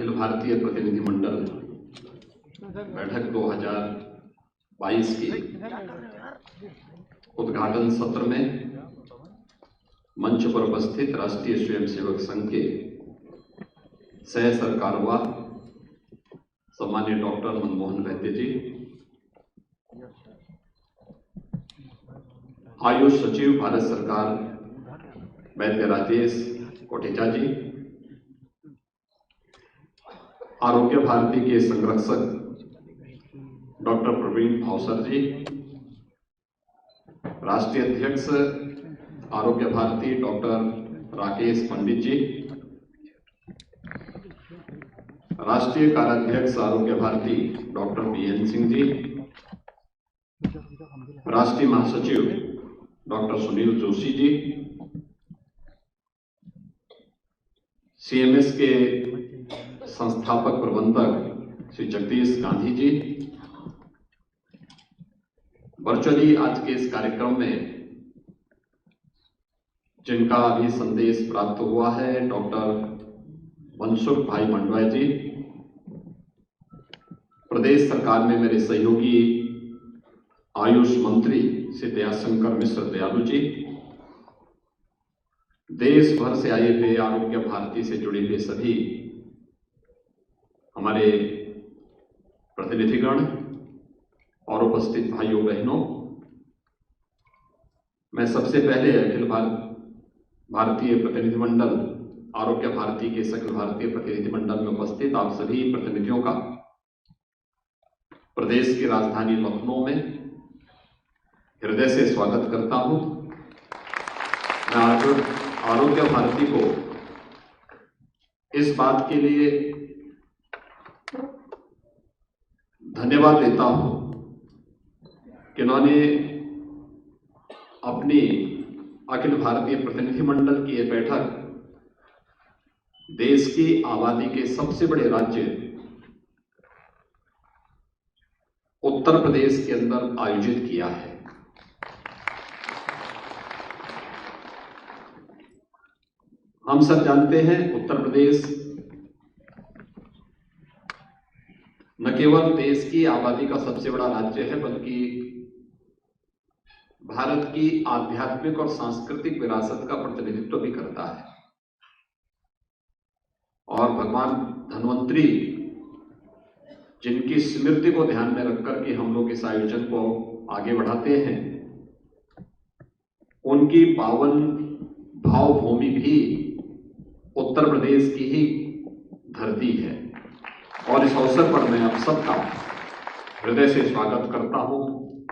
अखिल भारतीय प्रतिनिधिमंडल बैठक 2022 की उद्घाटन सत्र में मंच पर उपस्थित राष्ट्रीय स्वयंसेवक संघ के सह सरकारवा सम्मानीय डॉक्टर मनमोहन वैद्य जी, आयुष सचिव भारत सरकार वैद्य राजेश कोटेचा जी, आरोग्य भारती के संरक्षक डॉक्टर प्रवीण अवसर जी, राष्ट्रीय अध्यक्ष आरोग्य भारती डॉक्टर राकेश पंडित जी, राष्ट्रीय कार्याध्यक्ष आरोग्य भारती डॉक्टर बीएन सिंह जी, राष्ट्रीय महासचिव डॉक्टर सुनील जोशी जी, सीएमएस के संस्थापक प्रबंधक श्री जगदीश गांधी जी, वर्चुअली आज के इस कार्यक्रम में जिनका अभी संदेश प्राप्त हुआ है, डॉक्टर मनसुख भाई मंडवा जी, प्रदेश सरकार में मेरे सहयोगी आयुष मंत्री श्री दयाशंकर मिश्र दयालु जी, देश भर से आए हुए आरोग्य भारती से जुड़े हुए सभी हमारे प्रतिनिधिगण और उपस्थित भाइयों बहनों, मैं सबसे पहले अखिल भारतीय प्रतिनिधिमंडल आरोग्य भारती के अखिल भारतीय प्रतिनिधिमंडल में उपस्थित आप सभी प्रतिनिधियों का प्रदेश की राजधानी लखनऊ में हृदय से स्वागत करता हूं। मैं आरोग्य भारती को इस बात के लिए धन्यवाद देता हूं कि उन्होंने अपनी अखिल भारतीय प्रतिनिधिमंडल की यह बैठक देश की आबादी के सबसे बड़े राज्य उत्तर प्रदेश के अंदर आयोजित किया है। हम सब जानते हैं उत्तर प्रदेश न केवल देश की आबादी का सबसे बड़ा राज्य है, बल्कि भारत की आध्यात्मिक और सांस्कृतिक विरासत का प्रतिनिधित्व भी करता है। और भगवान धन्वंतरी जिनकी स्मृति को ध्यान में रखकर के हम लोग इस आयोजन को आगे बढ़ाते हैं, उनकी पावन भावभूमि भी उत्तर प्रदेश की ही धरती है। और इस अवसर पर मैं आप सबका हृदय से स्वागत करता हूं,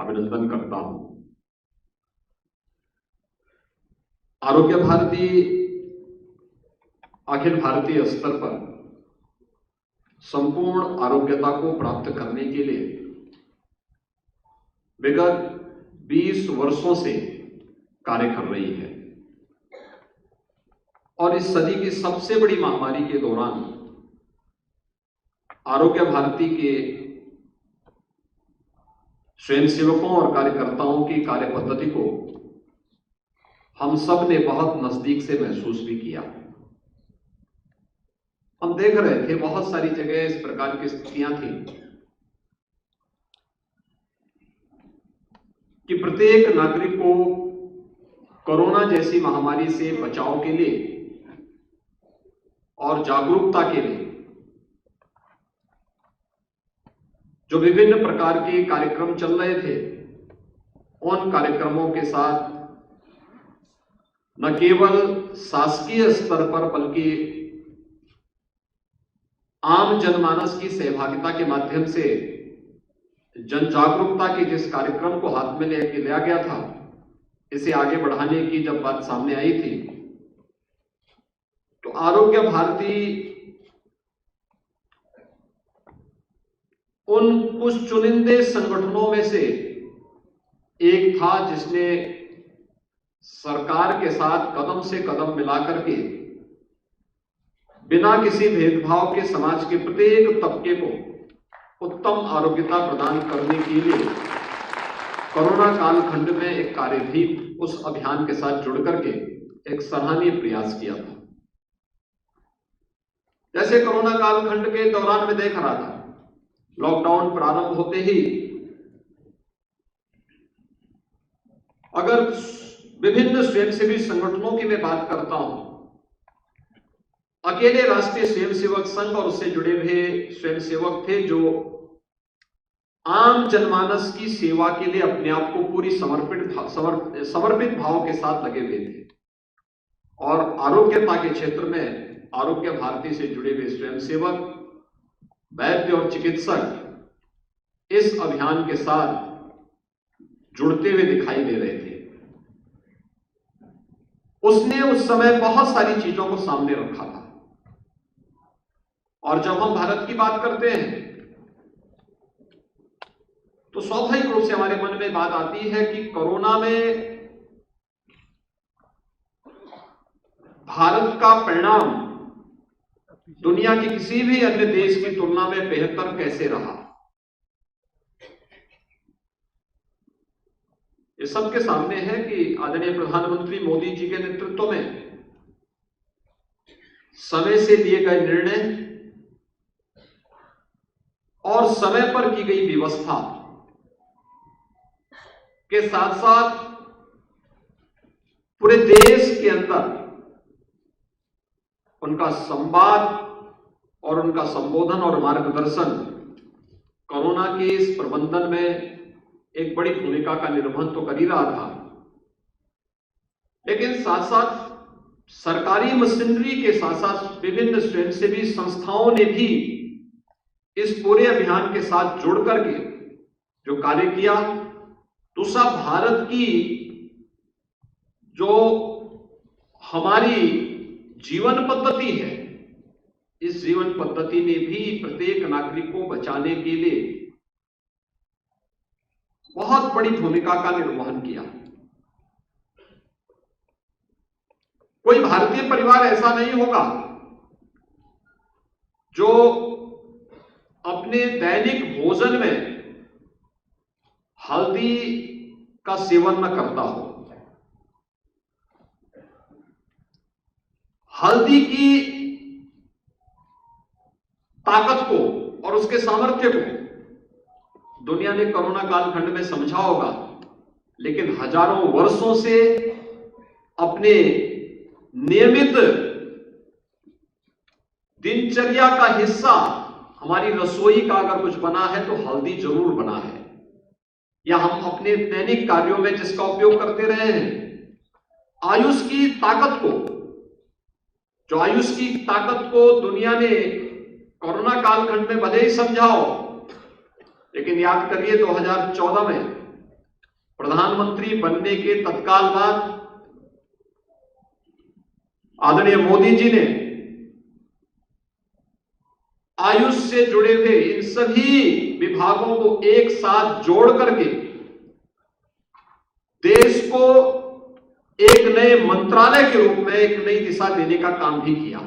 अभिनंदन करता हूं। आरोग्य भारती अखिल भारतीय स्तर पर संपूर्ण आरोग्यता को प्राप्त करने के लिए विगत 20 वर्षों से कार्य कर रही है। और इस सदी की सबसे बड़ी महामारी के दौरान आरोग्य भारती के स्वयंसेवकों और कार्यकर्ताओं की कार्य पद्धति को हम सब ने बहुत नजदीक से महसूस भी किया। हम देख रहे थे बहुत सारी जगह इस प्रकार की स्थितियां थी कि प्रत्येक नागरिक को कोरोना जैसी महामारी से बचाव के लिए और जागरूकता के लिए जो विभिन्न प्रकार के कार्यक्रम चल रहे थे, उन कार्यक्रमों के साथ न केवल शासकीय स्तर पर बल्कि आम जनमानस की सहभागिता के माध्यम से जन जागरूकता के जिस कार्यक्रम को हाथ में लिया गया था, इसे आगे बढ़ाने की जब बात सामने आई थी, तो आरोग्य भारती उन कुछ चुनिंदे संगठनों में से एक था जिसने सरकार के साथ कदम से कदम मिलाकर के बिना किसी भेदभाव के समाज के प्रत्येक तबके को उत्तम आरोग्यता प्रदान करने के लिए कोरोना कालखंड में एक कार्य भी उस अभियान के साथ जुड़ करके एक सराहनीय प्रयास किया था। जैसे कोरोना कालखंड के दौरान में देख रहा था, लॉकडाउन प्रारंभ होते ही अगर विभिन्न स्वयंसेवी संगठनों की मैं बात करता हूं, अकेले राष्ट्रीय स्वयंसेवक संघ और उससे जुड़े हुए स्वयंसेवक थे जो आम जनमानस की सेवा के लिए अपने आप को पूरी समर्पित भाव के साथ लगे हुए थे। और आरोग्यता के क्षेत्र में आरोग्य भारती से जुड़े हुए स्वयंसेवक, वैद्य और चिकित्सक इस अभियान के साथ जुड़ते हुए दिखाई दे रहे थे। उसने उस समय बहुत सारी चीजों को सामने रखा था। और जब हम भारत की बात करते हैं तो स्वाभाविक रूप से हमारे मन में बात आती है कि कोरोना में भारत का परिणाम दुनिया के किसी भी अन्य देश की तुलना में बेहतर कैसे रहा। ये सबके सामने है कि आदरणीय प्रधानमंत्री मोदी जी के नेतृत्व में समय से लिए गए निर्णय और समय पर की गई व्यवस्था के साथ साथ पूरे देश के अंदर उनका संवाद और उनका संबोधन और मार्गदर्शन कोरोना के इस प्रबंधन में एक बड़ी भूमिका का निर्वहन तो कर ही रहा था, लेकिन साथ साथ सरकारी मशीनरी के साथ साथ विभिन्न स्वयंसेवी संस्थाओं ने भी इस पूरे अभियान के साथ जुड़ करके जो कार्य किया। दूसरा, भारत की जो हमारी जीवन पद्धति है, इस जीवन पद्धति ने भी प्रत्येक नागरिक को बचाने के लिए बहुत बड़ी भूमिका का निर्वहन किया। कोई भारतीय परिवार ऐसा नहीं होगा जो अपने दैनिक भोजन में हल्दी का सेवन न करता हो। हल्दी की ताकत को और उसके सामर्थ्य को दुनिया ने कोरोना कालखंड में समझा होगा, लेकिन हजारों वर्षों से अपने नियमित दिनचर्या का हिस्सा हमारी रसोई का अगर कुछ बना है तो हल्दी जरूर बना है, या हम अपने दैनिक कार्यों में जिसका उपयोग करते रहे हैं। आयुष की ताकत को, जो आयुष की ताकत को दुनिया ने कोरोना कालखंड में भले ही समझाओ, लेकिन याद करिए 2014 में प्रधानमंत्री बनने के तत्काल बाद आदरणीय मोदी जी ने आयुष से जुड़े हुए इन सभी विभागों को एक साथ जोड़ करके देश को एक नए मंत्रालय के रूप में एक नई दिशा देने का काम भी किया।